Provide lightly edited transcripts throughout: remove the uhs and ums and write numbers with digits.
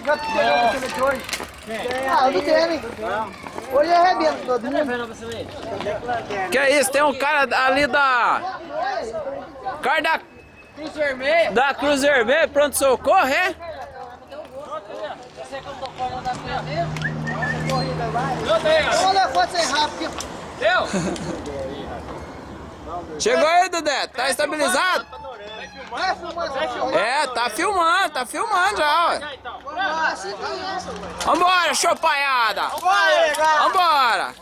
Já pegou você de hoje? Ah, do tênis. Hoje é arrebento todo mundo. Que é isso? Tem um cara ali da... Cara da Cruz Vermelha, pronto-socorro, é? Olha, pode ser rápido. Chegou aí, Dudé? Tá estabilizado? Vai filmar. É, tá filmando já, ué. Vambora, chopaiada! Vambora!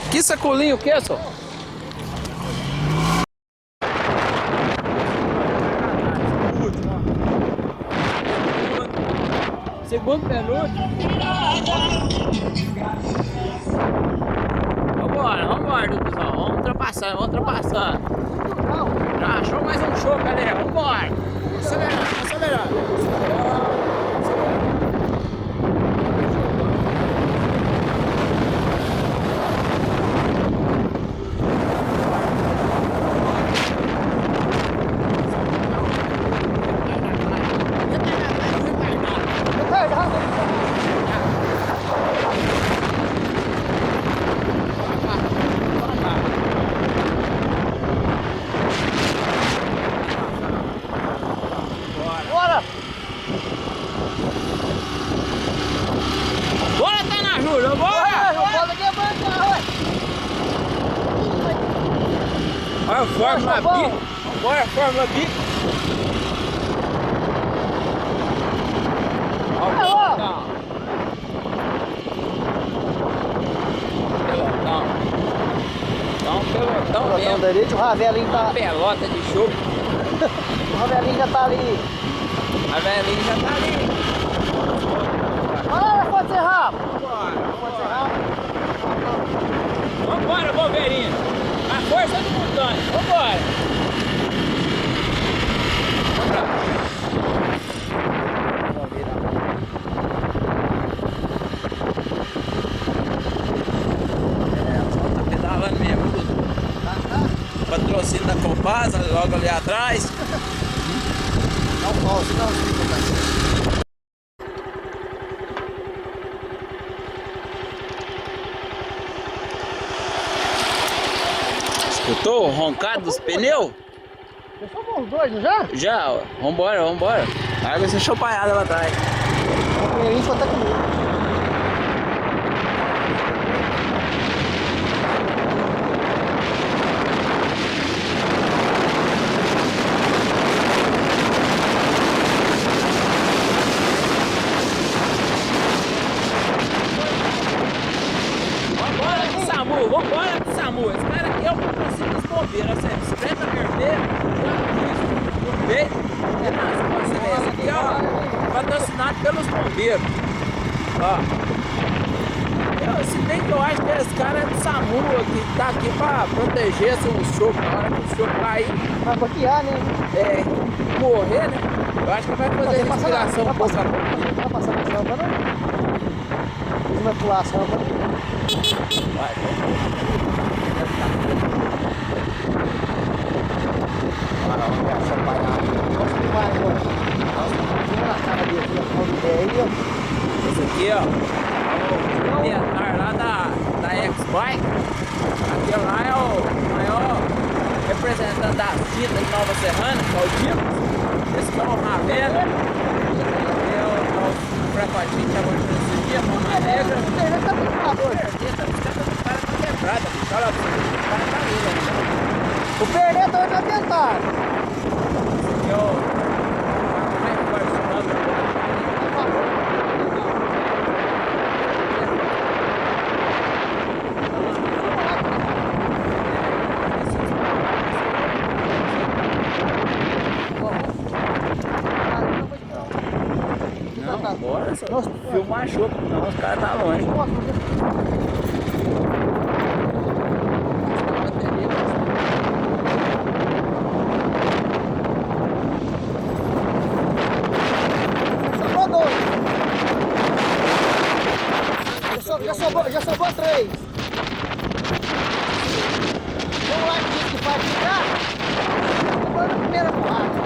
Que sacolinho o que, só? Segundo penúltimo. Vambora, Duduzão. Vamos ultrapassando. Já achou mais um show, galera. Vambora. Acelerando. Bora, Tana Júlia, bora! Olha a Fórmula B. Bora, Fórmula B. Olha o pelotão. Pelotão mesmo. Direito, o Ravelinho tá. Pelota de show. O Ravelinho já tá ali. A velhinha já tá ali. Olha, pode ser rápido. Vambora, Wolverine. A força do mutante. Vambora. Tá pedalando mesmo, Dudu. Patrocínio da Copasa, logo ali atrás. Não pause, não fica. Escutou o roncado dos pneus? Já somos os dois, já? Já, ó. Vambora. Larga essa chopaiada lá atrás. O primeirinho só tá comigo. Vambora pro SAMU. Esse cara aqui é o patrocínio dos bombeiros. Essa bicicleta vermelha, no peito, é nas costas. Esse aqui, ó, patrocinado pelos bombeiros. Ó. Se bem que eu acho que esse cara é do SAMU que tá aqui pra proteger o choco. Na hora que o choco cair, Vai bloquear, né? Morrer, né? Eu acho que vai fazer respiração um pouco. Vai passar na sampa, não? Ele vai pular a sampa. Vai, Vamos ver a chopaiada. Nossa, que vai agora. Nossa, na cara dele aqui, ó. esse aqui, ó, é o proprietário lá da X-Bike. Aquele lá é o maior representante da tinta de Nova Serrana, que é o Dico. Esse aqui é o Ravena. É o Frapatinho que agora nesse dia, Mama Negra. Ele tá muito calor. O cara tá quebrado, bicho. Olha lá, o cara tá ali, né? O Perneta hoje vai tentar. Esse aqui é o... Como é que faz o nome? Não, bora, só filmar a choco, não, os caras tá longe. Já sobrou 3. Vamos lá que faz ficar. Agora na primeira porrada.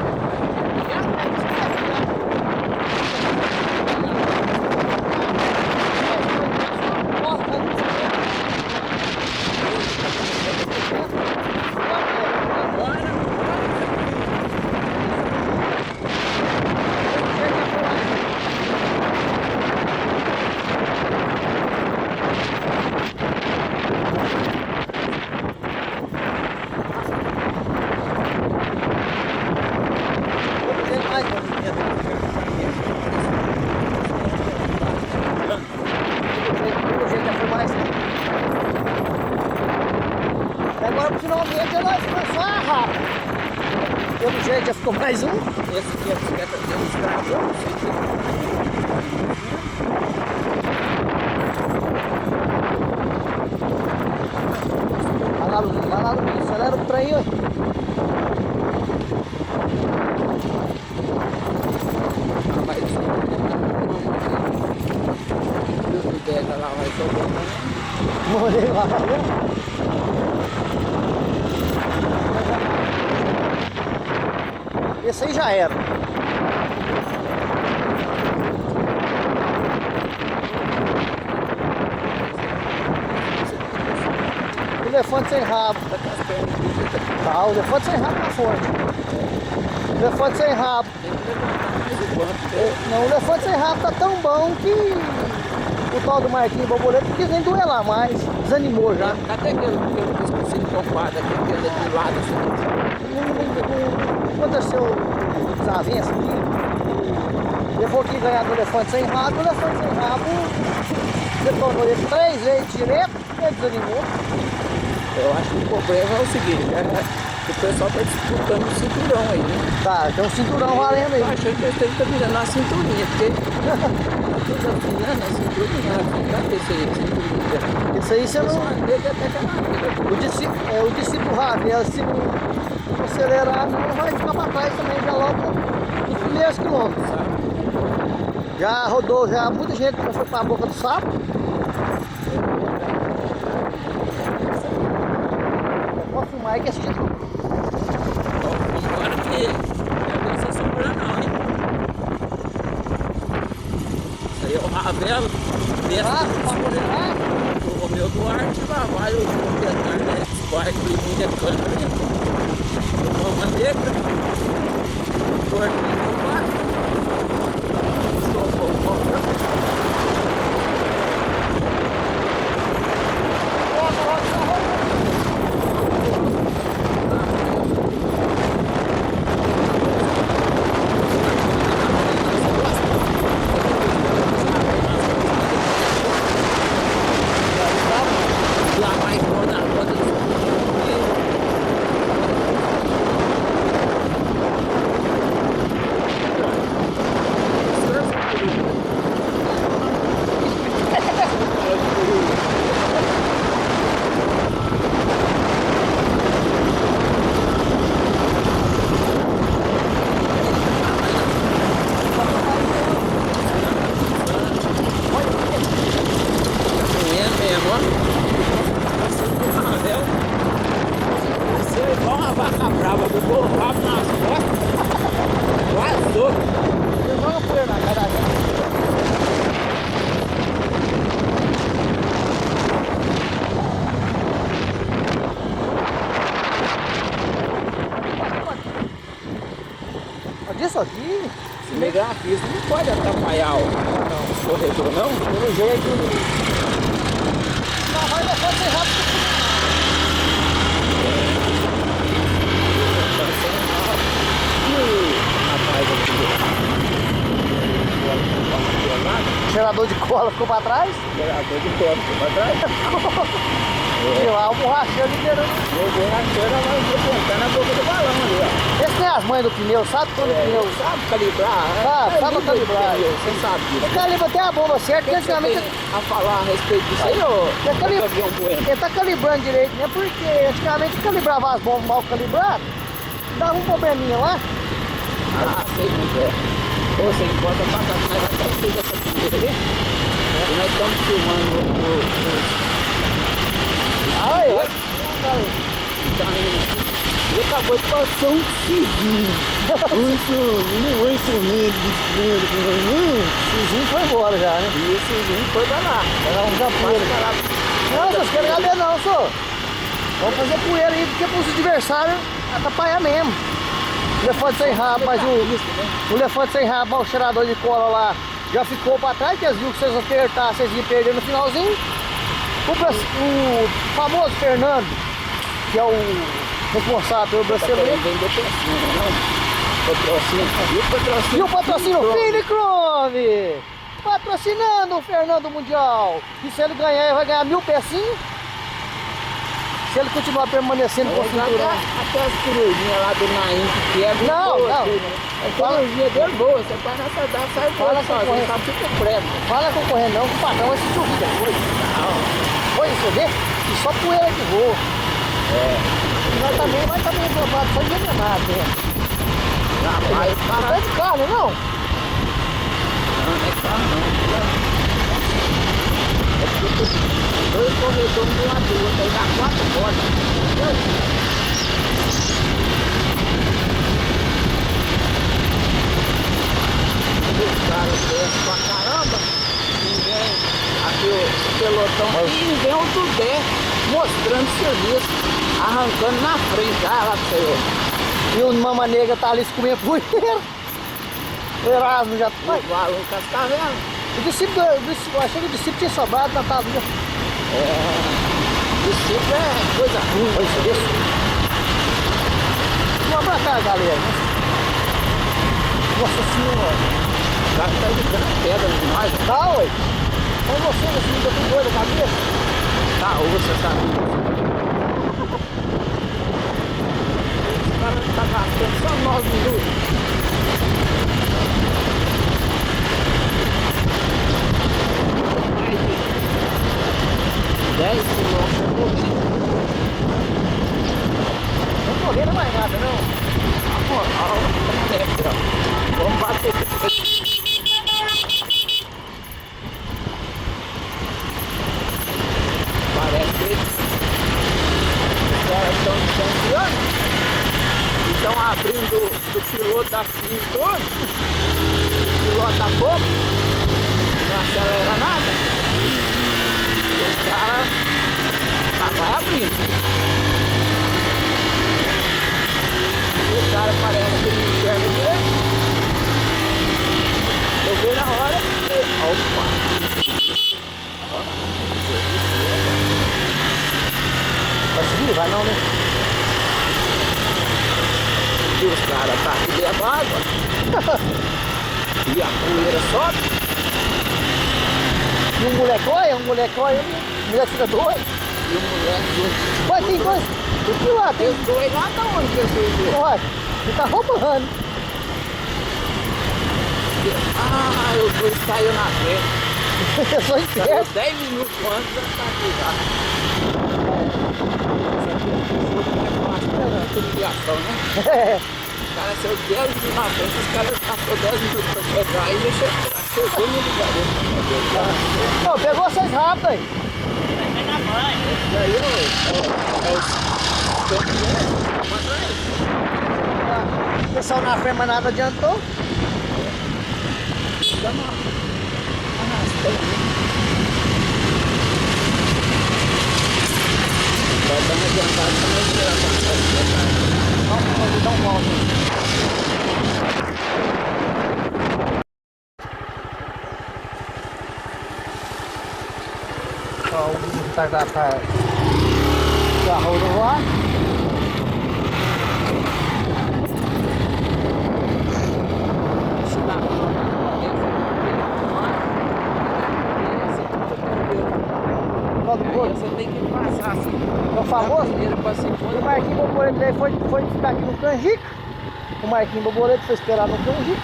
frente já ficou mais um. Esse aqui é a bicicleta de um estragou, não sei Vai lá, Luiz, acelera o trem, ó. Lá vai soltando. Morei lá, tá vendo? Esse aí já era. O elefante sem rabo. Tá, o elefante sem rabo tá forte. O elefante sem rabo. Não, o elefante sem rabo tá tão bom que o tal do Marquinhos Borboleta não quis nem duelar mais. Desanimou já. Cadê aquele pescocinho tombado aqui, que anda de lado assim? Não aconteceu desavença aqui. Ele falou que ia ganhar do elefante sem rabo. O elefante sem rabo, você tornou ele 3 vezes direto, ele desanimou. Eu acho que o problema é o seguinte, o pessoal tá disputando o cinturão aí, né? Tá, tem um cinturão valendo aí. Eu achei que eles têm que virando a cinturinha, porque toda afinando a cinturinha, cadê esse cinturinha? Isso aí você não... Ele até que O discípulo Ravel, se não acelerar, não vai ficar pra trás também, já logo nos primeiros quilômetros. Já rodou, já muita gente já foi pra boca do sapo. Pode filmar aí que assiste. agora que não tem essa segura não, hein? Isso aí é o Ravel, o Romeu Duarte lá, vai o proprietário da X-Bike, o Liminha Câmara, uma negra, torninho baixo, estopou o pau. Disso aqui, Se ligar na pista, não pode atrapalhar o corredor, não? pelo jeito. Não, vai deixar ser rápido. O gerador de cola ficou pra trás? Gerador de cola ficou pra trás? E lá o borracheiro liderando. O borracheiro vai botar na boca do balão ali, ó. Esse tem as mães do pneu, sabe quando o pneu? Sabe calibrar? Sabe calibrar. Você sabe disso. Ele calibra até a bomba certa, O que porque você tem antigamente a falar a respeito disso aí, ô? ele tá calibrando direito, né? Porque antigamente calibrava as bombas mal calibradas, dava um probleminha lá. Ah, sei como é. Ou você bota pra trás, mas até fez essa primeira ali. E nós estamos filmando Aí, ó. ele acabou de passar um segundo. O Zinho foi embora já, né? E esse vinho foi pra lá. Era um poeira. Não, vocês querem caber não, senhor. Vamos fazer poeira aí, porque pros adversários atrapalhar mesmo. O elefante sem rabo, mas o elefante sem rabo, o cheirador de cola lá, já ficou pra trás, que eles viram que vocês apertar, vocês iam perder no finalzinho. O famoso Fernando, que é o responsável pelo brasileiro. E o patrocínio Fini Chrome, patrocinando o Fernando Mundial. E se ele ganhar, ele vai ganhar 1000 pecinhos. Se ele continuar permanecendo com o cinturão. Até as corujinhas lá do Naim que quebra. Não, boa, não. tudo, né? A corujinha dele boa, você vai nessa dá, sai Fala boa com o sozinho, correio. só fica preto. Fala com o correndo não, que o patrão vai se chover depois. Não. Foi, você vê? E só poeira que voa. É. E nós também reclamado, só envenenado, né? Rapaz, Não para. é de carne, não? Não, não é carro não. É porque dois corredores de uma do outro, aí dá 4 botas. Entendeu? Os caras descem pra caramba. Ninguém, aqui o pelotão, e ninguém o do Dé mostrando serviço, arrancando na frente. Ah, lá pra você ver. E o Mama Negra tá ali se comendo poeira. O Erasmo já O vai. Lucas tá vendo? O discípulo, eu achei que o discípulo tinha sobrado na tabela. Discípulo é coisa ruim. Foi isso. Vamos pra cá, galera. Nossa senhora. O cara tá jogando pedra de nós. Tá, oi. Foi você, esse menino com dor da cabeça. Tá osso essa Os caras tá gastando só 9 minutos. Mais de 10 quilômetros correndo. Não tô vendo mais nada, não. Vamos bater. Parece que os caras estão desconfiando. Estão abrindo do piloto da cintura. O piloto a pouco. Não acelera nada. Os caras vai abrindo. O cara parece que não enxerga direito. Eu vi na hora. Opa! Vai subir? Vai não, né? E os caras tá aqui dentro da água. E a poeira sobe. E um moleque olha, o moleque fica doido. E o moleque. Vai, tem dois. O que lá? Tem Os dois lá da onde que eu fui ver? Olha, ele tá roubando. Ah, os dois caiu na frente. Eu sou Saiu esperto. 10 minutos antes da saída. Criação, né? É. Os caras saiu 10 minutos na frente, os caras passou 10 minutos pra chegar e chegou no lugar dele. Pô, pegou vocês rápido aí. E aí, O pessoal na frente, mas nada adiantou. Vai dar uma adiantada pra nós virar Vamos dar um volta. Ó, o tá agarrou no ar. Qual do porto? Você tem que passar assim. É o famoso? Primeiro pra O segunda. Marquinhos Borboleto daí foi ficar aqui no Canjica. O Marquinhos Borboleto foi esperar no Canjica.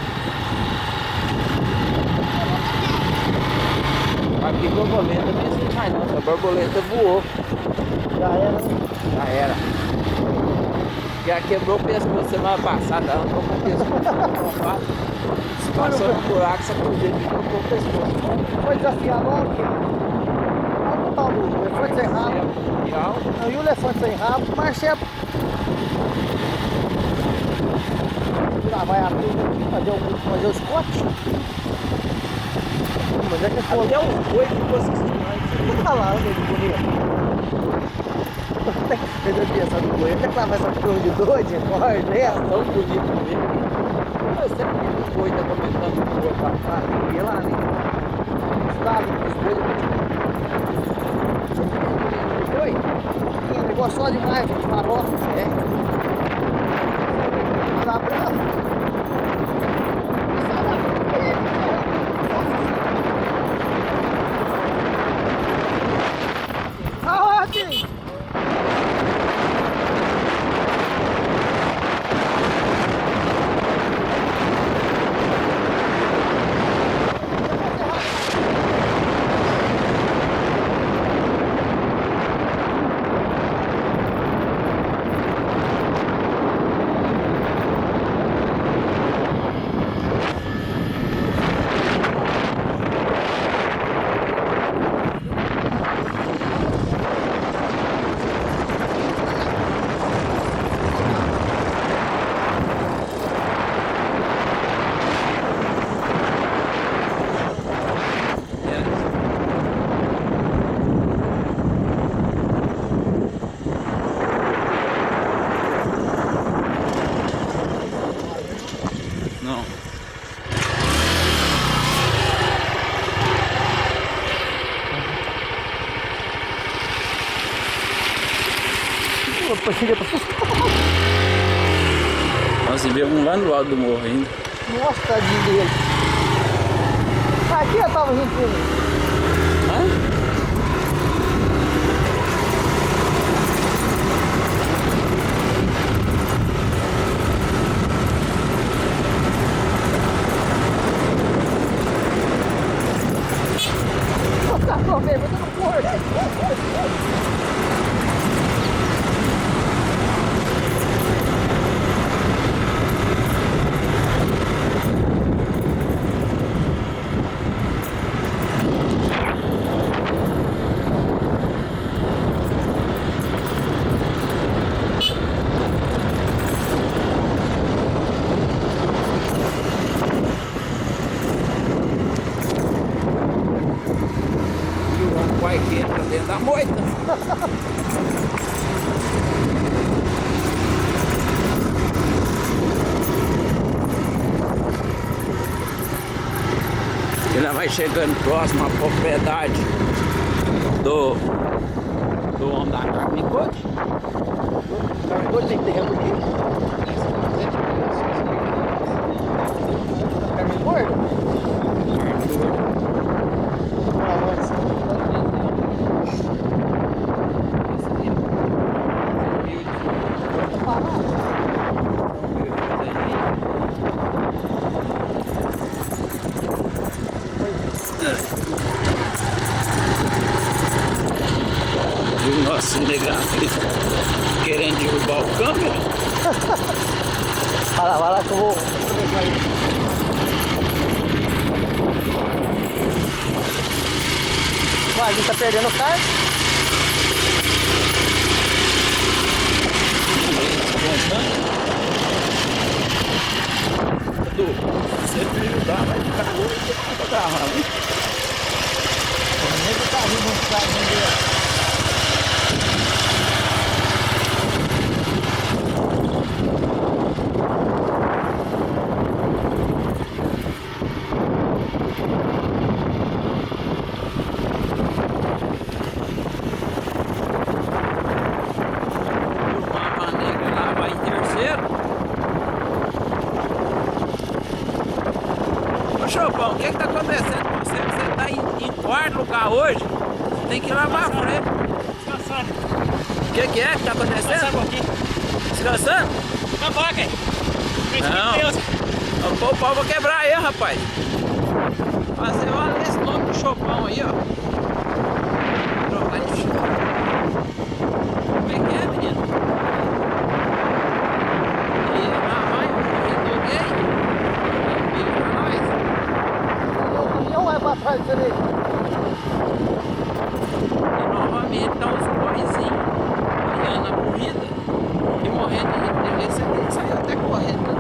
Aqui borboleta não existe mais não. Essa borboleta voou. Já era. Já era. Já quebrou o pescoço semana passada. Ela não com o pescoço. Passou no buraco, sacudiu e trocou o pescoço. Foi desafiar logo aqui. Olha o tal do elefante sem rabo. Não, e o elefante sem rabo, o Marcelo. Lá vai abrir aqui, fazer o Scott. Mas é que foi. Até os boi ficou assistindo nós. Olha lá, olha que bonito. Eu já vi essa do boi. Até que lá vai essa turma de doido, corda, né? Tão bonito mesmo. Mas sempre que o boi tá comentando com o outro pra cá. E lá, né? Estado dos bois. Oi? Ih, negócio só demais, de farofa. É. Tá bravo. Aonde? Não. Opa, cheguei pra assustar. Nossa, e veio um lá no alto do morro ainda. Nossa, tadinho dele. Aqui eu tava junto. Hã? Nossa, tô vendo, eu tô no porto. O pai que entra dentro da moita. Ele vai chegando próximo à propriedade do homem da carne de coach. Hoje tem terreno aqui. Carne gorda? E o nosso negado querendo derrubar o câmbio. Vai lá que eu vou. Vai, a gente tá perdendo o carro. Edu, se você me ajudar, vai ficar ruim pra carro, hein? Nem que o carrinho não sai, nem A negra lá vai em terceiro. Ô Chopão, o que tá acontecendo com você? Você tá em quarto lugar hoje? Você tem que ir lá pra frente. Descansando. O que é que tá acontecendo? Descansando aqui. Descansando? Uma vaca aí. Não. O pau vai quebrar aí, rapaz. Fazer olha esse nome do Chopão aí, ó. Trocar de chão. Como é que é, menino? E lá vai o corredor gay. Vira pra nós. eu vai pra trás disso aí. E novamente tá os boizinhos olhando a corrida e morrendo de interesse. Ele saiu até correndo. Né?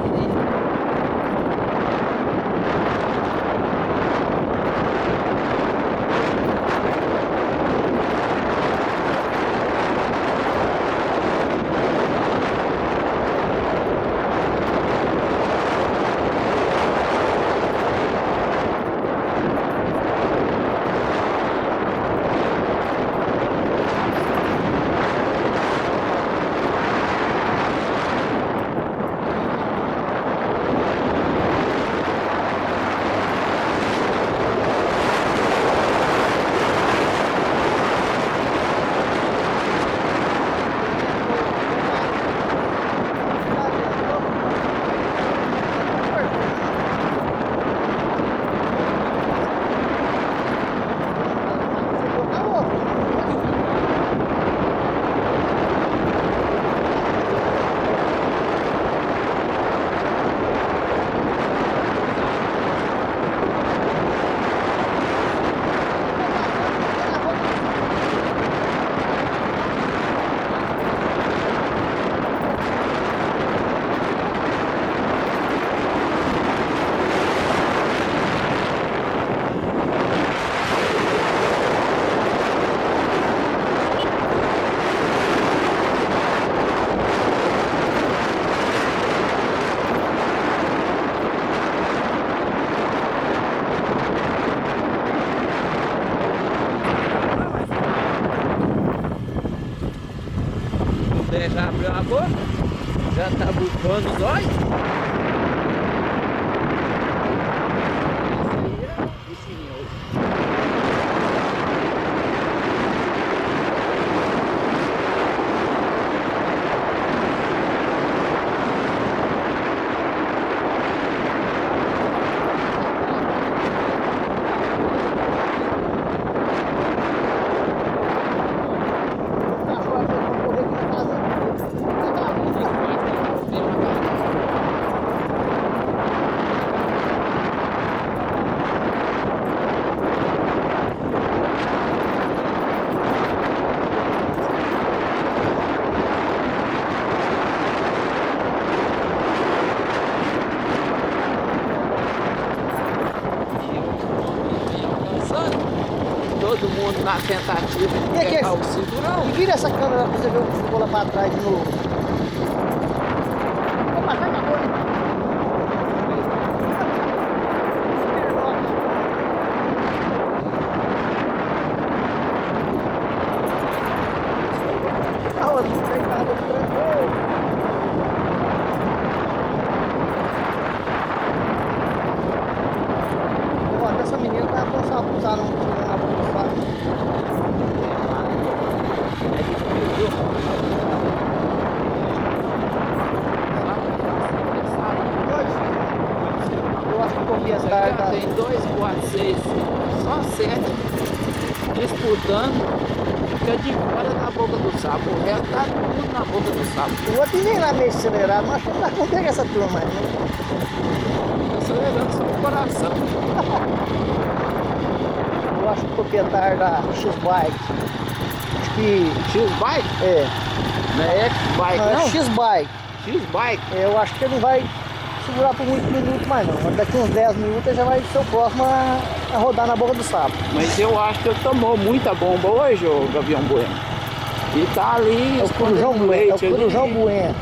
tapando os olhos. Todo mundo na tentativa de E aqui, pegar o cinturão. E vira essa câmera pra você ver o que ficou lá pra trás de novo. Opa, já acabou, né? A outra, deitada, tranquilo. Essa menina tá com essa abusada, não tirando a boca do saco. Eu acho que eu vi essa carta. Tem 2, 4, 6, só 7 disputando. Fica de fora da boca do sapo. O resto tá tudo na boca do sapo. O outro nem lá meio acelerado, mas acho que não dá conta de pegar essa turma aí, né? Acelerando só o coração. Eu acho que o proprietário da X-Bike, acho que X-Bike? é, Não é X-Bike, não, é não? X-Bike. X-Bike. Eu acho que ele não vai segurar por muitos minutos mais não, mas daqui uns 10 minutos ele já vai ser o próximo a rodar na boca do sapo. Mas eu acho que ele tomou muita bomba hoje, o Gavião Bueno. E tá ali É o Corujão escondendo Bueno, é o leite ali. Corujão Bueno,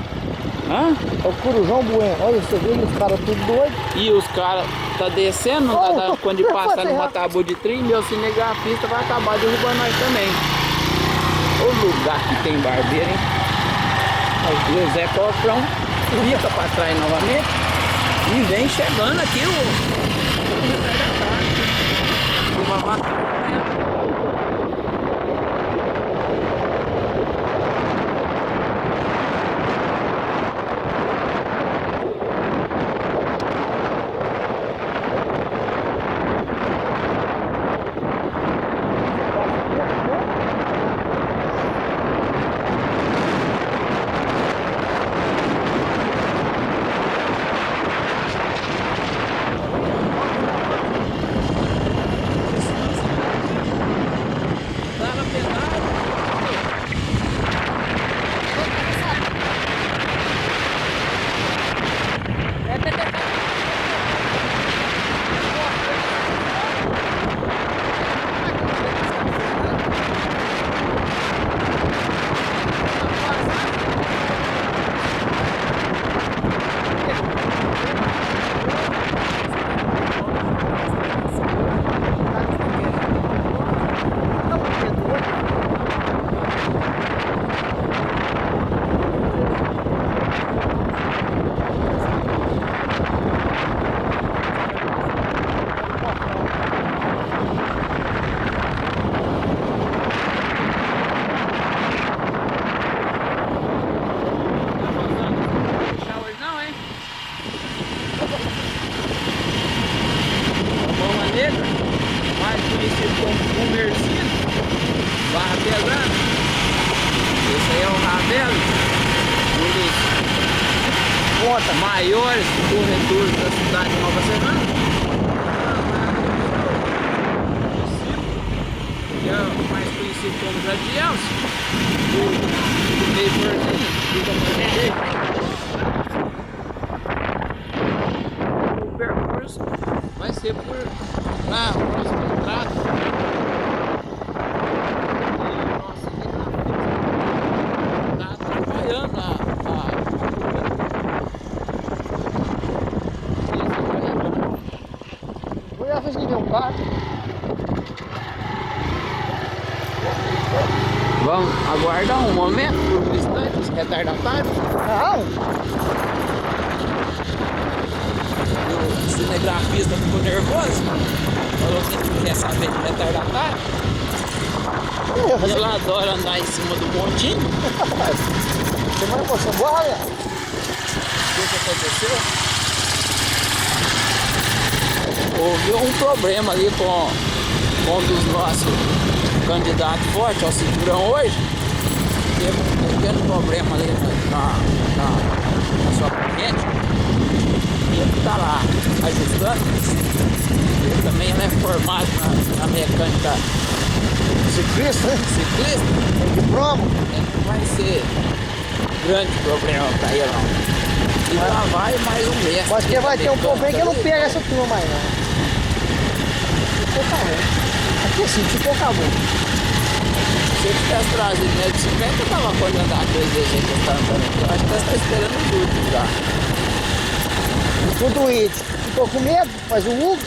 Hã? é o Corujão Bueno. Olha, você vê os caras tudo doidos. E os caras tá descendo, não tá Oh, dando quando de eu passar passei numa rápido. tábua de trilho, meu cinegrafista vai acabar derrubando nós também. O lugar que tem barbeiro, hein? E o Zé Cofrão fica pra trás novamente e vem chegando aqui o retardatário. Uma matar. Mais conhecido como Mercido, Barra Pesada. Esse aí é o Ravelo, um dos maiores corredores da cidade de Nova Serrana. Que é o mais conhecido como Jadielson, do meio porzinho, o percurso vai ser por na próxima entrada. Tá atrapalhando Vou já fazer um carro. Vamos aguardar um momento por um instante, retardatário. Não. cinegrafista ficou nervoso. Falou que não quer saber de retardatário. Ele adora andar em cima do montinho. Você vai você bora? O que aconteceu? Houve um problema ali com um dos nossos candidatos fortes ao cinturão hoje. Teve um pequeno problema ali na sua corrente. E ele está lá ajustando. Ele também é formado na mecânica Ciclista, né? ciclista. De promo. Não vai ser grande problema para ele não. E lá vai mais um mês. Acho que vai ter um problema que eu não pego essa turma aí, não. Ficou calmo. Aqui assim, ficou calmo. Se eu tivesse trazido minha bicicleta, eu tava podendo andar 3 vezes aí que eu tava andando. Eu acho que você está esperando tudo já. Tudo isso. Ficou com medo, mas o Hugo.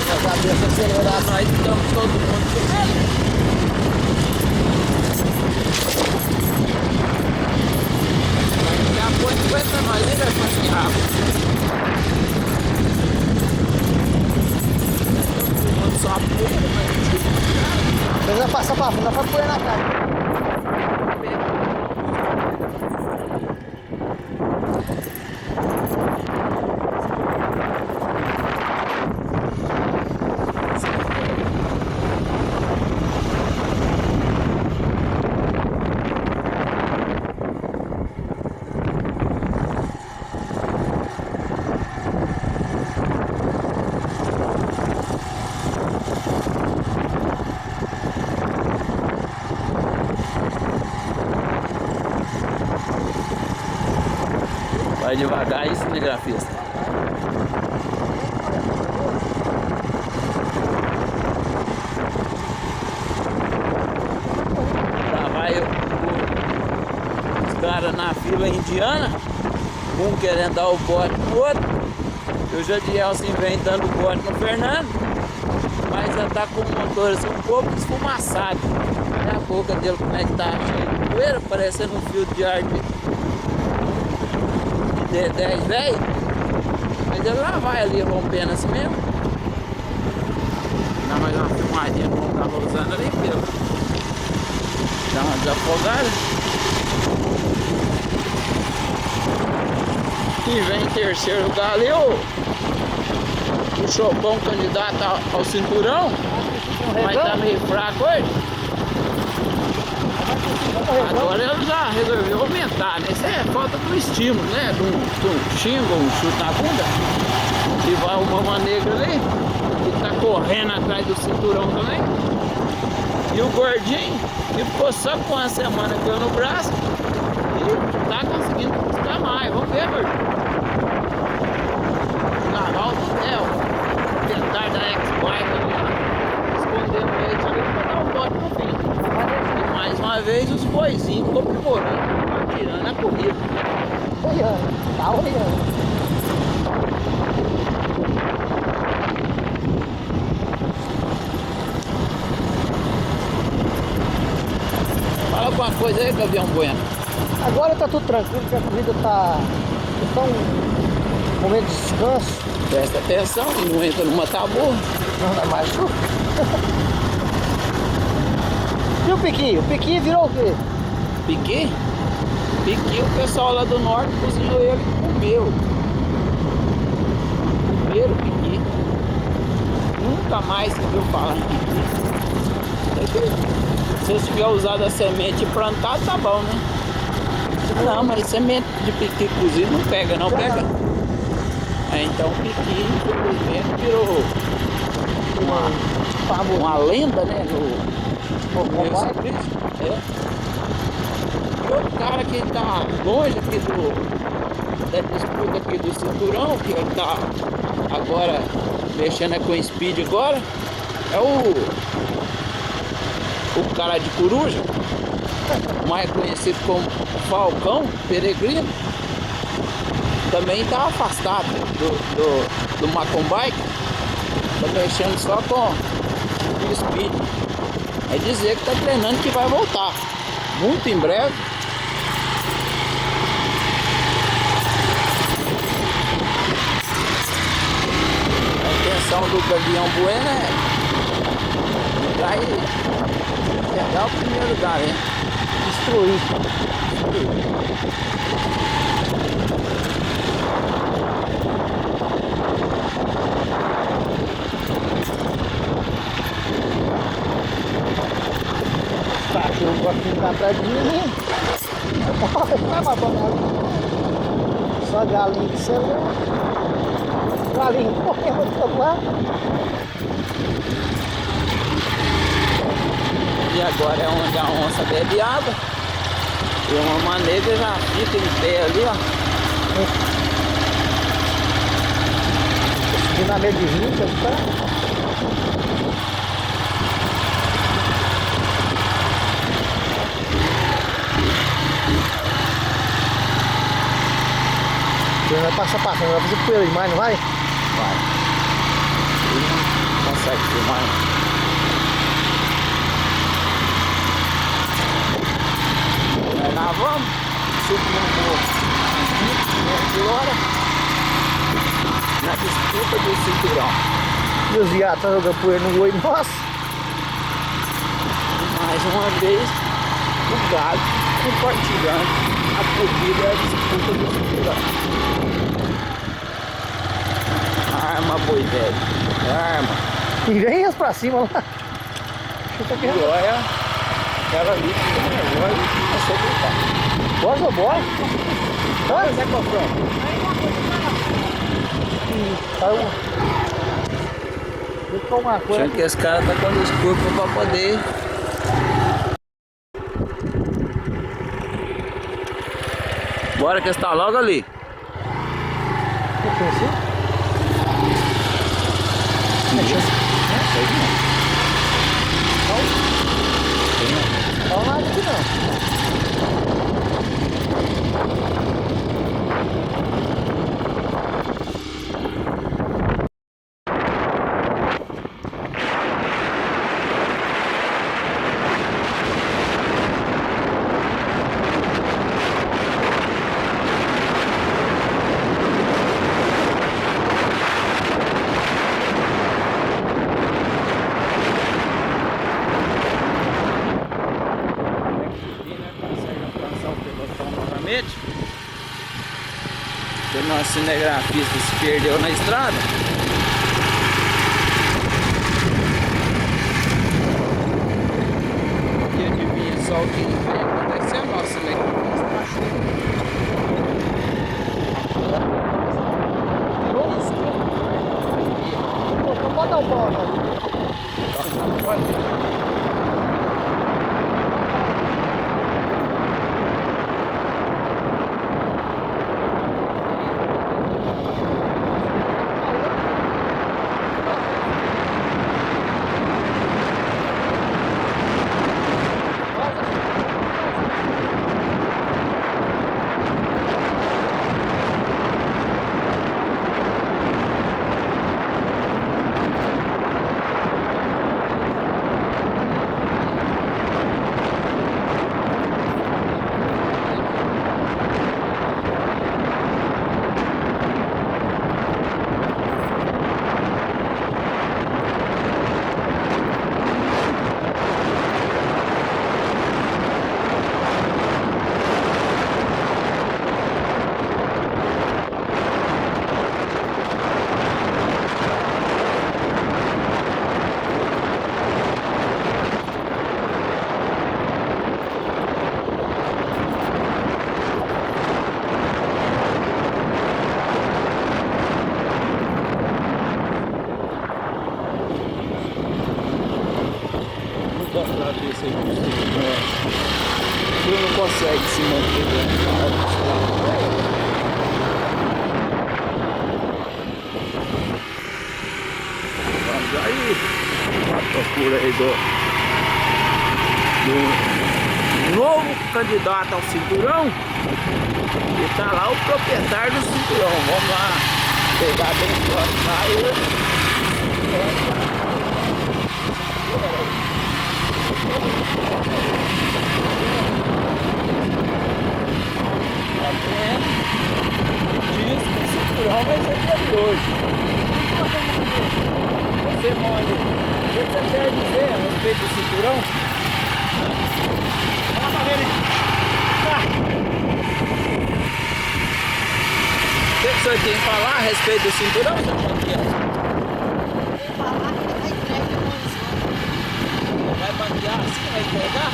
A cabeça acelerada. Nós estamos todo mundo com medo. Daqui a pouco aguenta nós, hein, vai ficar rápido. Só a poeira, mas Ele vai passar pra frente, vai pôr na cara. vai devagar aí, cinegrafista. Lá vai os caras na fila indiana, um querendo dar o bote no outro. E o Jadielson vem dando bote no Fernando, mas já tá com o motor assim um pouco esfumaçado. Olha a boca dele como é que tá, cheio de poeira, parecendo um fio de ar de 10 velho. Mas ele lá vai ali rompendo assim mesmo. Dá mais uma filmadinha como tava usando ali, pelo. Dá uma desafogada. E vem em terceiro lugar ali o Chopão, candidato ao cinturão. Mas tá meio fraco hoje. Agora ele já resolveu aumentar, né? Isso é falta do estímulo, né? De um xingo, um chute na bunda. E vai o Mama Negra ali, que tá correndo atrás do cinturão também. E o gordinho, que ficou só com uma semana aqui no braço e tá conseguindo buscar mais. Vamos ver, gordinho. Carol do céu, tentar da X-Bike ali, escondendo ele ali pra dar um bote no fim. E mais uma vez os boizinhos comemorando, tirando a corrida. Olhando, tá olhando. Fala alguma coisa aí, Gavião Bueno. Agora tá tudo tranquilo, porque a corrida tá tão momento de descanso. Presta atenção e não entra numa tabu. Não dá mais chuva. E o Piqui? O Piqui virou o quê? Piqui? Piqui, o pessoal lá do norte cozinhou ele e comeu. Comeram piqui. Nunca mais se viu falar em piqui. Se eu tiver usado a semente plantada, tá bom, né? Não, mas semente de piqui cozido não pega, não pega? É, então o piqui, infelizmente, virou uma lenda, né? No meu ciclismo. É. E outro cara que tá longe aqui da disputa aqui do cinturão, que ele tá agora mexendo com o speed agora, é o cara de Coruja, mais conhecido como Falcão Peregrino. Também está afastado do Macon Bike, está mexendo só com o speed. É dizer que está treinando que vai voltar muito em breve. do Gavião Bueno vai pegar o primeiro lugar, hein? Destruir. Cachorro gosta de ficar atrás de mim. Vai babando. Só galinha de celular. Galinha correndo do outro lado. E agora é onde a onça bebe água. E uma maneira já fica em pé ali, ó. Subindo na meia de 20, tá? Vai passar, vai fazer poeira demais, não vai? Vai. Ele não consegue filmar. Aí nós vamos subir um pouco. 20 km por hora. Na disputa do cinturão. E os viados estão jogando poeira no olho nosso. Mais uma vez, o gado compartilhando a corrida e a disputa do cinturão. Arma, boi velho. Arma. E vem as pra cima lá. Chuta aqui. Olha, ela ali fica nervosa e começou a gritar. Bora, bora. Olha, Zé Cofrão. Saiu. Deixa uma coisa. Achando que esse cara tá com o desculpa pra poder. Bora que está logo ali. Não nada aqui não. O nosso cinegrafista se perdeu na estrada. E adivinha só o que vai acontecer, o nosso cinegrafista Pode dar um pau, desse aí. Ele não consegue se manter dentro da água. Vamos aí à procura aí do novo candidato ao cinturão. E tá lá o proprietário do cinturão. Vamos lá pegar bem forte. Diz que o cinturão vai ser de hoje. você molha. O que você quer dizer a respeito do cinturão? Dá pra ver, né? O que você tem que falar a respeito do cinturão, seu Banqueiro? Vai banquear assim, vai entregar?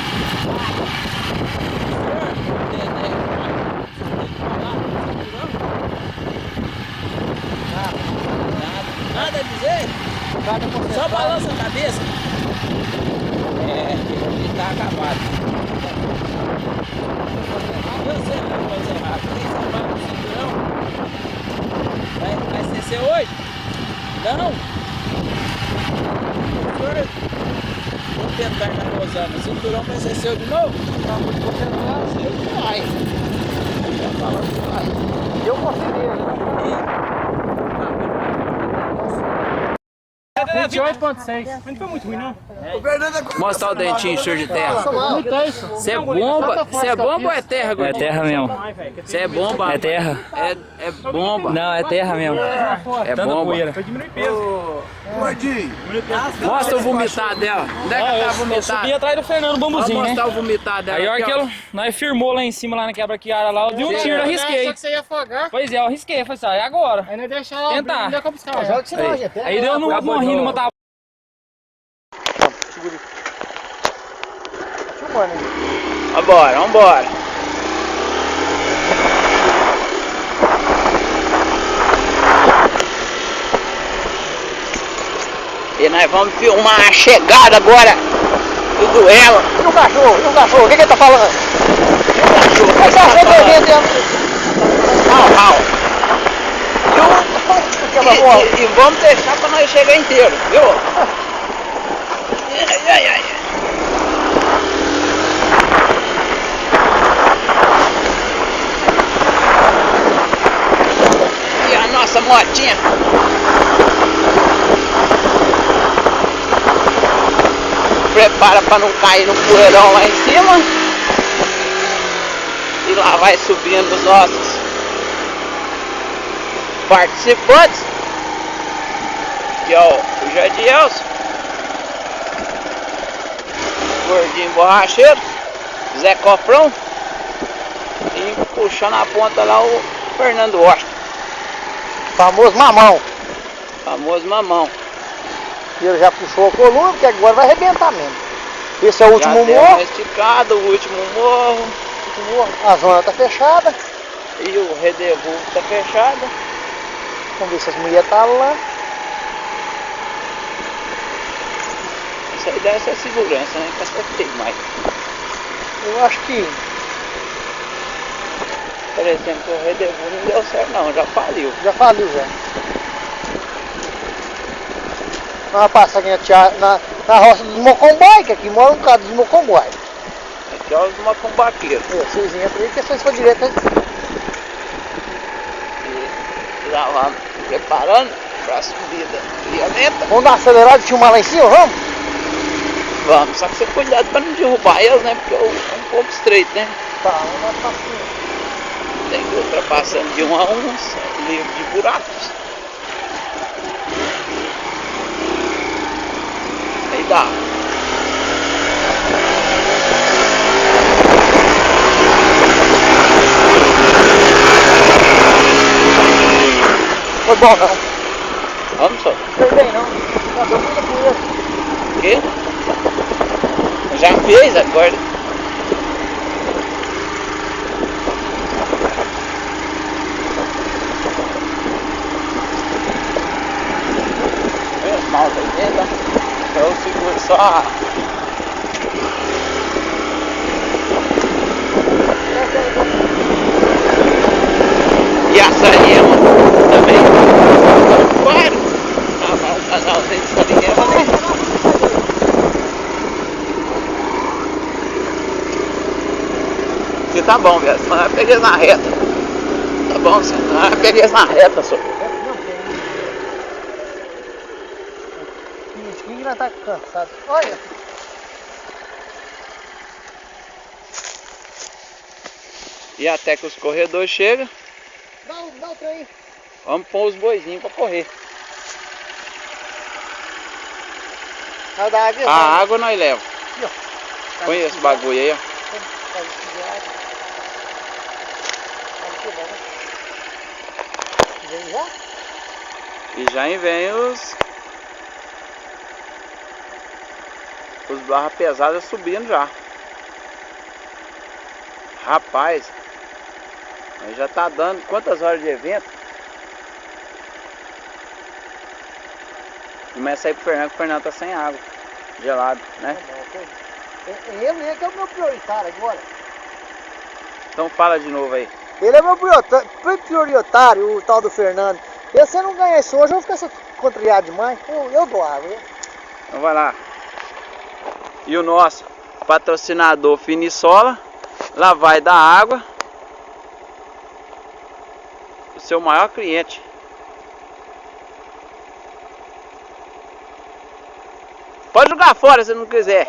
Nada a dizer? Só balança a cabeça. Ele tá acabado. Eu sei que vai fazer errado. Quem você vai com o cinturão? Vai descer hoje? Não. Vou tentar na Rosana. O cinturão vai ser seu de novo? Não, muito concentrado. Seu vai. Eu conferi, né? 28,6. Mas não foi muito ruim, não. Mostra o dentinho sujo de terra. Você é bomba? Você é bomba ou é terra, É Gordinho? terra mesmo. Você é bomba? É terra. É bomba. Não, é terra mesmo. É Tanta bomba. poeira. Foi diminuir peso. Mostra o vomitar dela. Onde é que tá Eu vomitado? subi atrás do Fernando Vamos Bambuzinho, mostrar né? o vomitar dela. Aí a hora aqui, que ó. nós firmou lá em cima, lá na quebra-quiara lá, eu dei um tiro, eu arrisquei. Você ia afogar. Pois é, eu arrisquei, falei assim, e agora? Aí não deixa ela Tentar. abrir, não deu buscar. Joga esse não, gente. Aí deu no morrinho, no matar. Mano, Vambora, vambora. E nós vamos filmar a chegada agora do duelo. e o cachorro? E o cachorro? O que ele tá falando? Esse cachorro tá dentro. Au. E E vamos deixar pra nós chegar inteiro, viu? Ai. E a nossa motinha. Prepara para não cair no poeirão lá em cima. E lá vai subindo os nossos participantes. Que é o Jadielson, Gordinho Borracheiro, Zé Cofrão e puxando a ponta lá o Fernando Horta, famoso mamão. famoso mamão. E ele já puxou a coluna, porque agora vai arrebentar mesmo. Esse é o último Já deu uma morro. esticada, o último morro. A zona tá fechada. E o Redevu tá fechado. Vamos ver se as mulheres tá lá. Isso aí deve ser segurança, né? Que essa tem mais. Eu acho que Por exemplo, o Redevu não deu certo não, já faliu. já faliu já. Nós passamos aqui na roça dos Mocombai, que aqui mora um cara dos Mocombai. Aqui é os macumbaqueiros. Vocês entram aí que vocês for direto aí. E lá vamos preparando para a subida violenta. Vamos dar uma acelerada e filmar lá em cima, vamos? Vamos, só que você cuidado para não derrubar eles, né? Porque é um pouco estreito, né? Tá, vamos dar passinho. Tem que ir ultrapassando de um a um, livre de buracos. Aí dá. Foi bom não. Vamos só. Foi bem não. Tá dando muita poeira. O quê? Já fez agora. Os maus aí dentro, ó. Eu seguro só a... E a Sarema também. Claro! O canalzinho de Sarema, né? Que tá bom, velho. Senão eu peguei na reta. Tá bom, senão eu peguei na reta, só. Quem já tá cansado. Olha. E até que os corredores chegam, Dá o trem. vamos pôr os boizinhos pra correr. Vai dar água. A água nós leva. Aqui, ó. Põe esse bagulho aí, ó. Vem já? E já vem os barra pesadas subindo já. Rapaz, mas já tá dando quantas horas de evento? Começa aí pro Fernando, que o Fernando tá sem água. Gelado, né? Ele é que é o meu prioritário agora. Então fala de novo aí. Ele é meu prioritário, o tal do Fernando. E se você não ganhar isso hoje, eu vou ficar contrariado demais. Eu dou água. Então vai lá. E o nosso patrocinador Finissola, lá vai dar água. O seu maior cliente. Pode jogar fora se não quiser.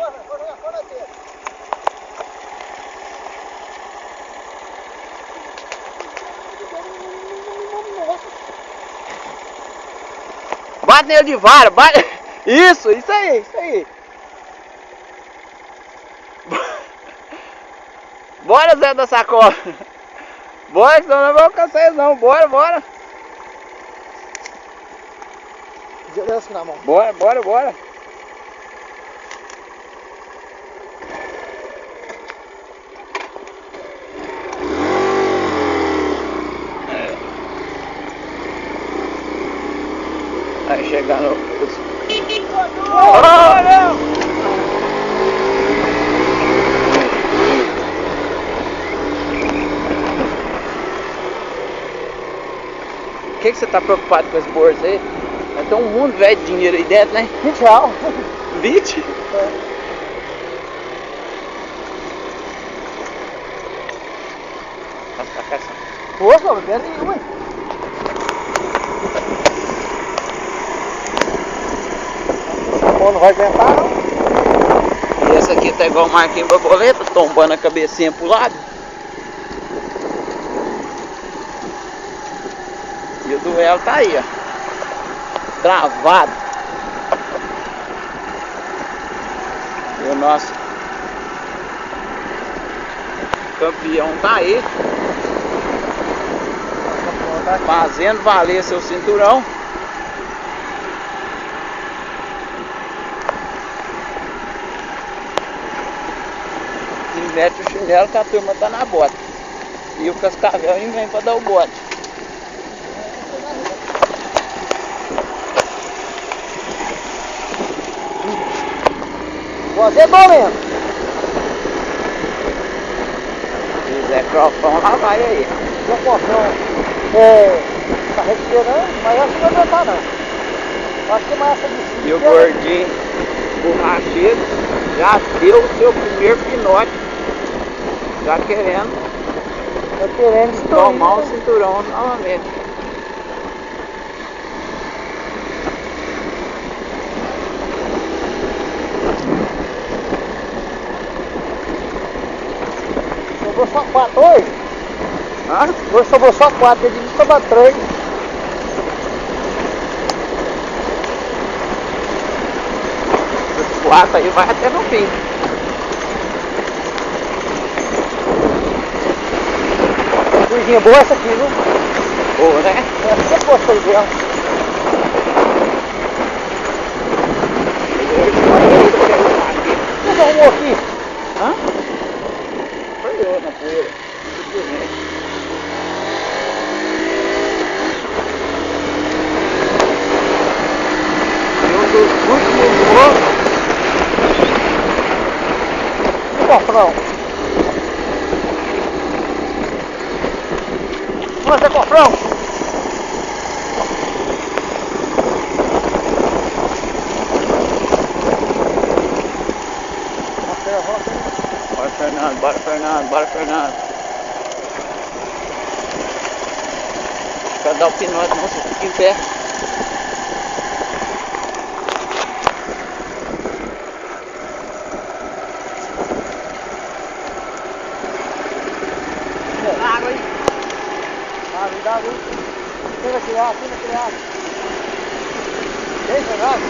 Bate nele de vara, bate. Isso aí. Bora, Zé da Sacola. Bora, senão não vamos alcançar eles não. Bora. Desce na mão. Bora. Aí chegando. O que você tá preocupado com esse bolso aí? Vai ter um mundo velho de dinheiro aí dentro, né? 20 reais. 20? Passa pra cá, só. Poxa, não quero nenhuma. Não vai aguentar, não. E essa aqui tá igual o Marquinhos Borboleta, tombando a cabecinha pro lado. E o duelo tá aí, ó. Travado. E o nosso campeão tá aí. Fazendo valer seu cinturão. E mete o chinelo que a turma tá na bota. E o Cascavel vem pra dar o bote. Você é bom mesmo. E Zé Crofão lá vai aí. Zé Crofão tá recuperando, mas acho que não vai aguentar não. Acho que mais essa de E o gordinho borracheiro já deu o seu primeiro pinote. Já querendo tomar o cinturão novamente. Sobrou só 4 hoje? Hoje sobrou só 4, ele disse que sobrou 3. Os 4 aí vai até no fim. Coisinha boa essa aqui, viu? Boa, né? Essa que eu gostei dela. O que você arrumou aqui? Hã? Foi eu na poeira. Simplesmente. E um dos últimos voos. Que cofrão? Você é cofrão? Bora Fernando. Pra dar o pinote, não, você fica em pé. Água aí. Água. Tira aquele água. Vem, Fernando.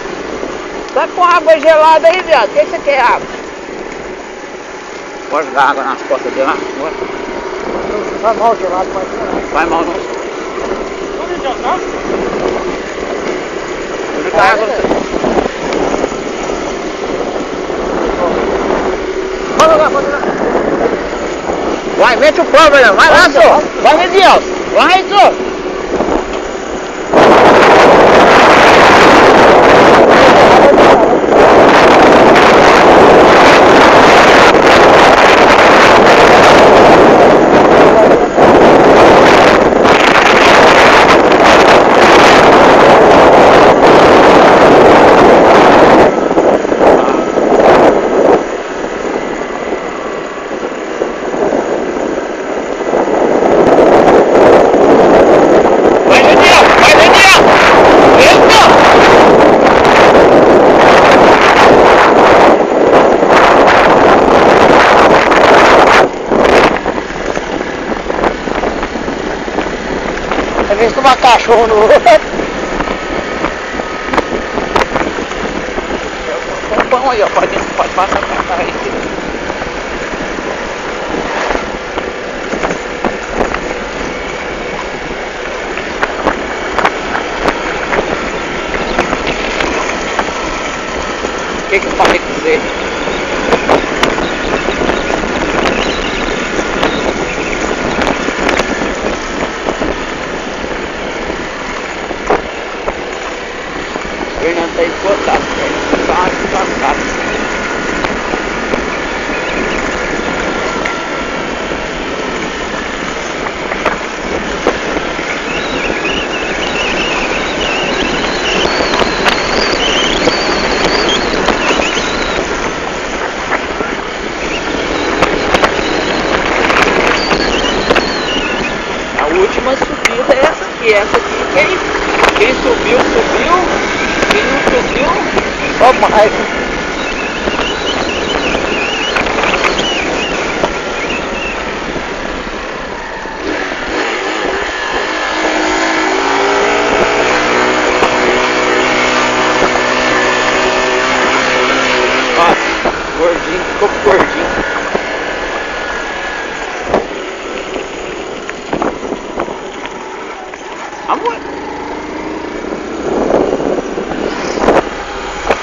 Tá com água gelada aí, viado. O que você quer água? Pode jogar água nas costas dele lá? Bora. Vai mal gelado, vai gelado. Vai mal não. Onde já tá? Onde tá a água? Pode jogar, pode jogar. Vai, mete o pau, velho. Vai lá, senhor. Vai, Deus. Vai, senhor. Às vezes tomar cachorro no outro. Põe o pão aí, ó. Pode passar pra cá aí. O que eu falei com você? O Fernando tá esgotado, velho. Tá esgotado. A última subida é essa aqui. Essa aqui, quem subiu, subiu. Quem não subiu, Só mais. ó, gordinho, ficou gordinho. Amor.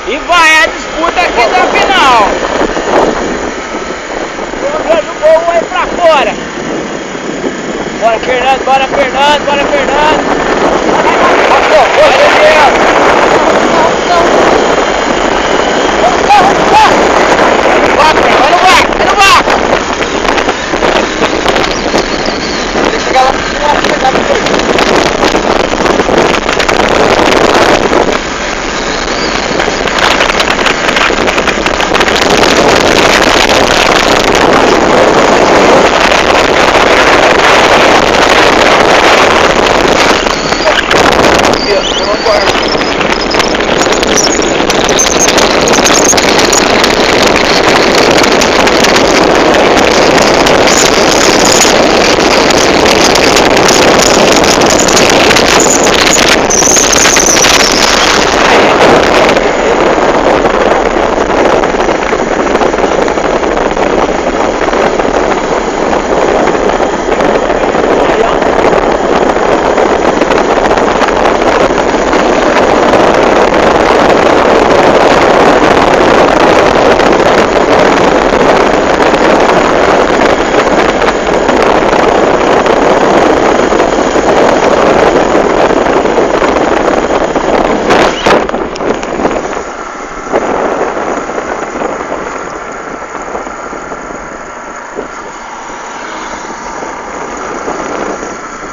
E vai a disputa aqui da final. Vamos ver o gol aí pra fora. Bora, Fernando, bora, Fernando, bora, Fernando. Bora, Deus. Vai no barco, vai no barco. Tem que chegar lá pra chegar depois.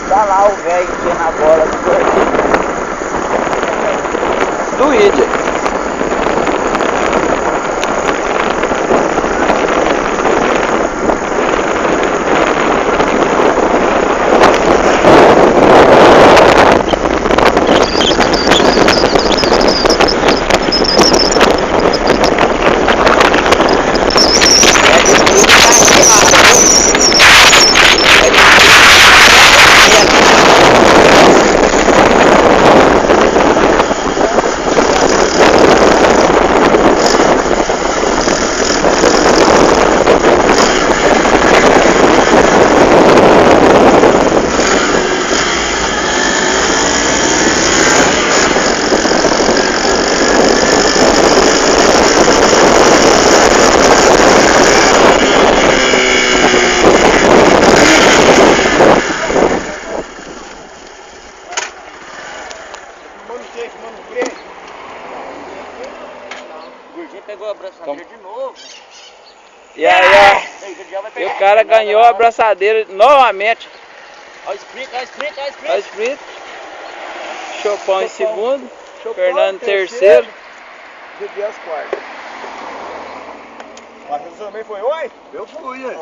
Tá lá o velho que na bola do Id. E aí, ó. E o cara ganhou a abraçadeira novamente. Olha o sprint, olha o sprint, olha o sprint. Olha o sprint. Chopão em segundo. Fernando em terceiro. Judiel quarto. Matheus também foi, oi? Eu fui, ué.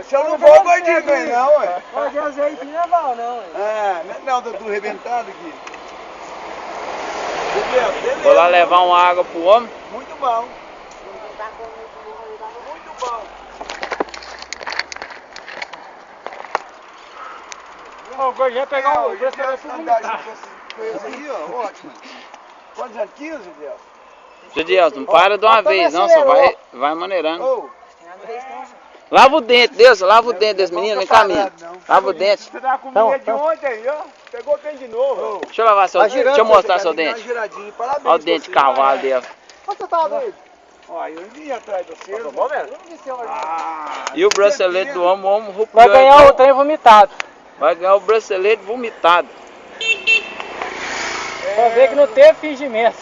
Se eu não vou, o gordinho ganha, não, ué. Pode azeite não é mal, não, ué. Não, do rebentado aqui. Vou lá levar uma água pro homem. Muito bom. Muito bom. O gordinho ia pegar o bracelete pra vomitar. Coisa aí, ó, ótimo. Quantos anos? 15, Deus? Judielson, não para de uma vez, não, só vai maneirando. Ô, Lava o dente, Deus, lava o dente desse menino, vem cá, menino. Lava o dente. você tá com comida de ontem aí, ó. Pegou quem de novo? Deixa eu lavar seu dente, deixa eu mostrar seu dente. Parabéns. Olha o dente de cavalo dele. Onde você tá, doido? Ó, eu vim atrás do seu. Bom mesmo? E o bracelete do homem, o homem rupiou. Vai ganhar o trem vomitado. Vai ganhar o bracelete vomitado. Pra ver que não teve fingimento.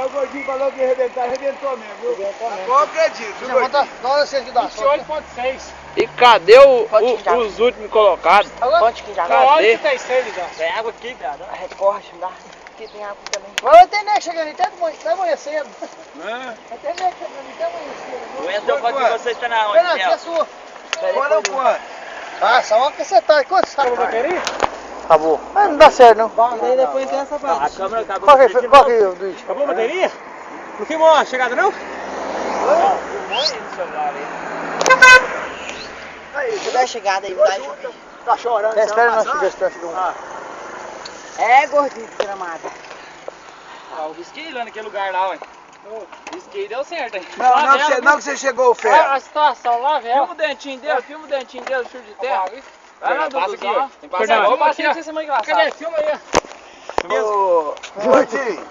O gordinho falou que ia arrebentar, arrebentou mesmo, viu? Eu acredito, viu, gordinho? Olha você de dar. 28,6. E cadê os últimos colocados? Quanto que já? Cadê? 36 já. Tem água aqui, cara. Recorte, me dá. Aqui tem água também. Vai ter nego chegando até amanhecendo. Vai ter nego chegando até amanhecendo. O Enzo pode ver você está na Fernando, onde? é sua. Agora o quanto? Ah, só que você tá. Quanto você tá com bateria? Acabou. Mas não dá certo, não. Daí depois tem essa parte. A câmera acabou. Qual que é o Luiz? Acabou a bateria? Não filmou a chegada não? Se der chegada aí, vai. Tá chorando, Espera nós ver se tá chegando. É gordinho de gramada. Eu risquei lá naquele lugar lá, ué. Risquei e deu certo, hein? Não que você chegou, Fé. A situação lá, velho. Filma o dentinho dele, cheio de terra. Vai lá, Passa aqui, Duduzão. ó. Tem que passar. Vou passar aqui, semana engraçada. Cadê? Filma aí, Ô, gordinho,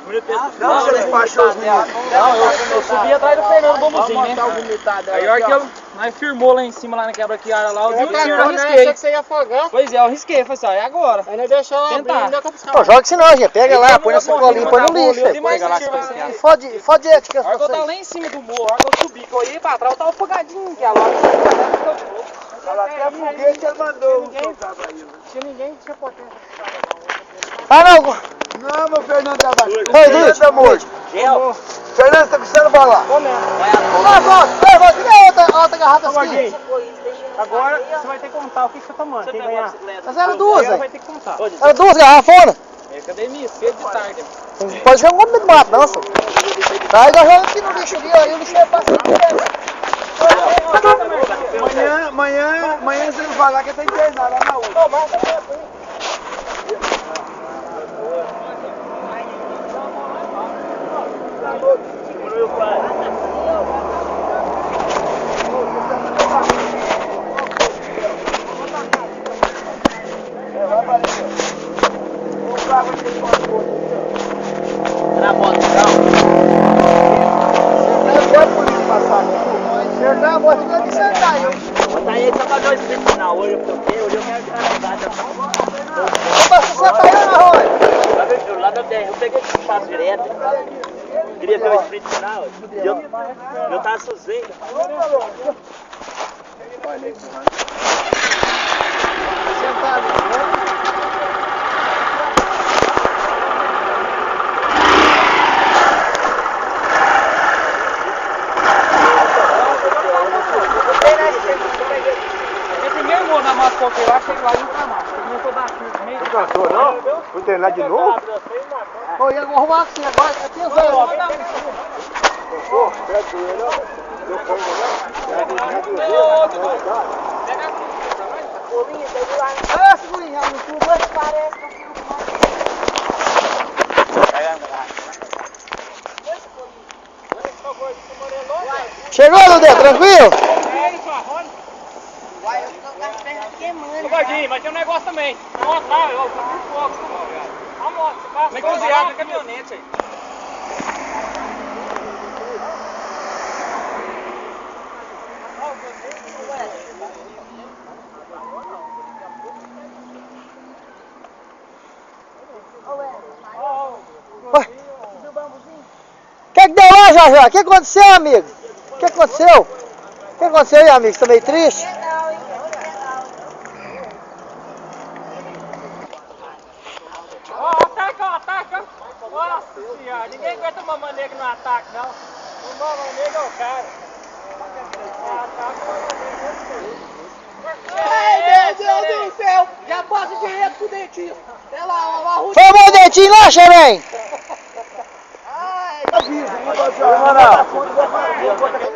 não você despachou os meninos. Não, eu subi atrás do Fernando Bombuzinho, né? vomitado Aí a hora que nós firmou lá em cima, lá na quebra-quiara lá, eu vi o tiro, eu Achei risquei. que você ia afogar. Pois é, eu risquei, falei assim, ó, é agora. Aí nós deixamos ela Tentar. abrir, Pô, joga que não, gente. Pega lá, põe na sacolinha, põe no lixo. Eu dei mais tiro, E fode ética A hora que eu tava vocês. lá em cima do morro, a hora que eu subi, que eu olhei pra trás, eu tava afogadinho, que a hora que eu de novo. Até foguete ele mandou soltar pra ele. Tinha ninguém que tinha potência. Ah, não. Não, meu Fernando tá baixo. Luiz. Fernando, amor. Fernando, tá precisando falar. Cadê a outra garrafa assim? Agora você vai ter que contar o que você tá tomando, quem ganhar. Mas era duas, Vai velho. ter que contar. Era duas garrafonas. É academia, cedo de tarde. Não pode jogar um homem do mato, não, senhor. Aí nós jogamos aqui no lixo ali, ó. E o lixo é passando. Amanhã você não falar que tá internado lá na outra. Na moto, então. Acertar, vou ficar de sentar aí. Botar ele só pra ver o espírito final. Hoje eu toquei, hoje eu quero gravidade. Opa, você tá aí na rua? Lá da terra, eu peguei esse passo direto. Queria ver o espírito final. Eu tava sozinho. Primeiro vou na massa qualquer lá, chego lá e nunca mais. Eu não tô daqui, meio. Não cansou, não? Foi treinar de novo? Ô, ia arrumar assim agora. Aqui os dois. Pô, perto dele, ó. Deu folga, Ah, segurinha, no tubo, mas parece. Chegou, Dudê, tranquilo? Ô, Gordinho, mas tem um negócio também. A moto lá, eu tô com fogo. A moto, você passa. Tem cozinhado na caminhonete aí. O que deu lá, Já. O que aconteceu, amigo? O que aconteceu? O que aconteceu aí, amigo? Você tá meio triste? Ó, ataca. Nossa senhora, ninguém aguenta uma maneira no ataque, não. Uma maneira é o cara. Ai, meu Deus do céu! Já passa direto pro dentista. Sei lá, uma ruim. Foi o dentinho lá, Xerém? Ai, Não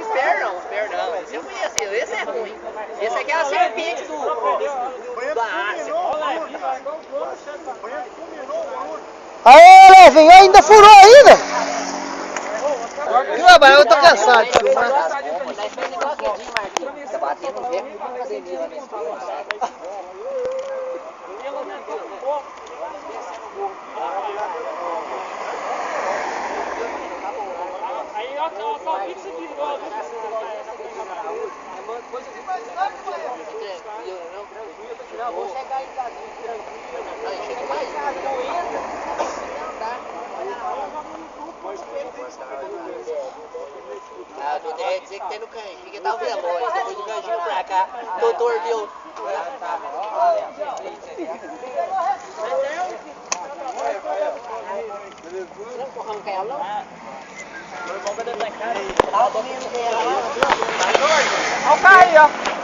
espero não. Esse eu conheço, esse é ruim. Esse aqui é a serpente da Ásia. Aê, Levinho, ainda furou ainda? Mas eu tô cansado de filmar. Nós fez igual aquele dia, Marquinhos. Tá batendo no verbo pra academia lá na escola. Aí, ó, o que você virou? Não, vou chegar em casa tranquilo. Chega mais. Ah, tu deve dizer que tem no cantinho, porque tá o velório. Depois do cantinho pra cá, doutor viu. Você não empurrando com ela, não? Olha o cara aí, ó.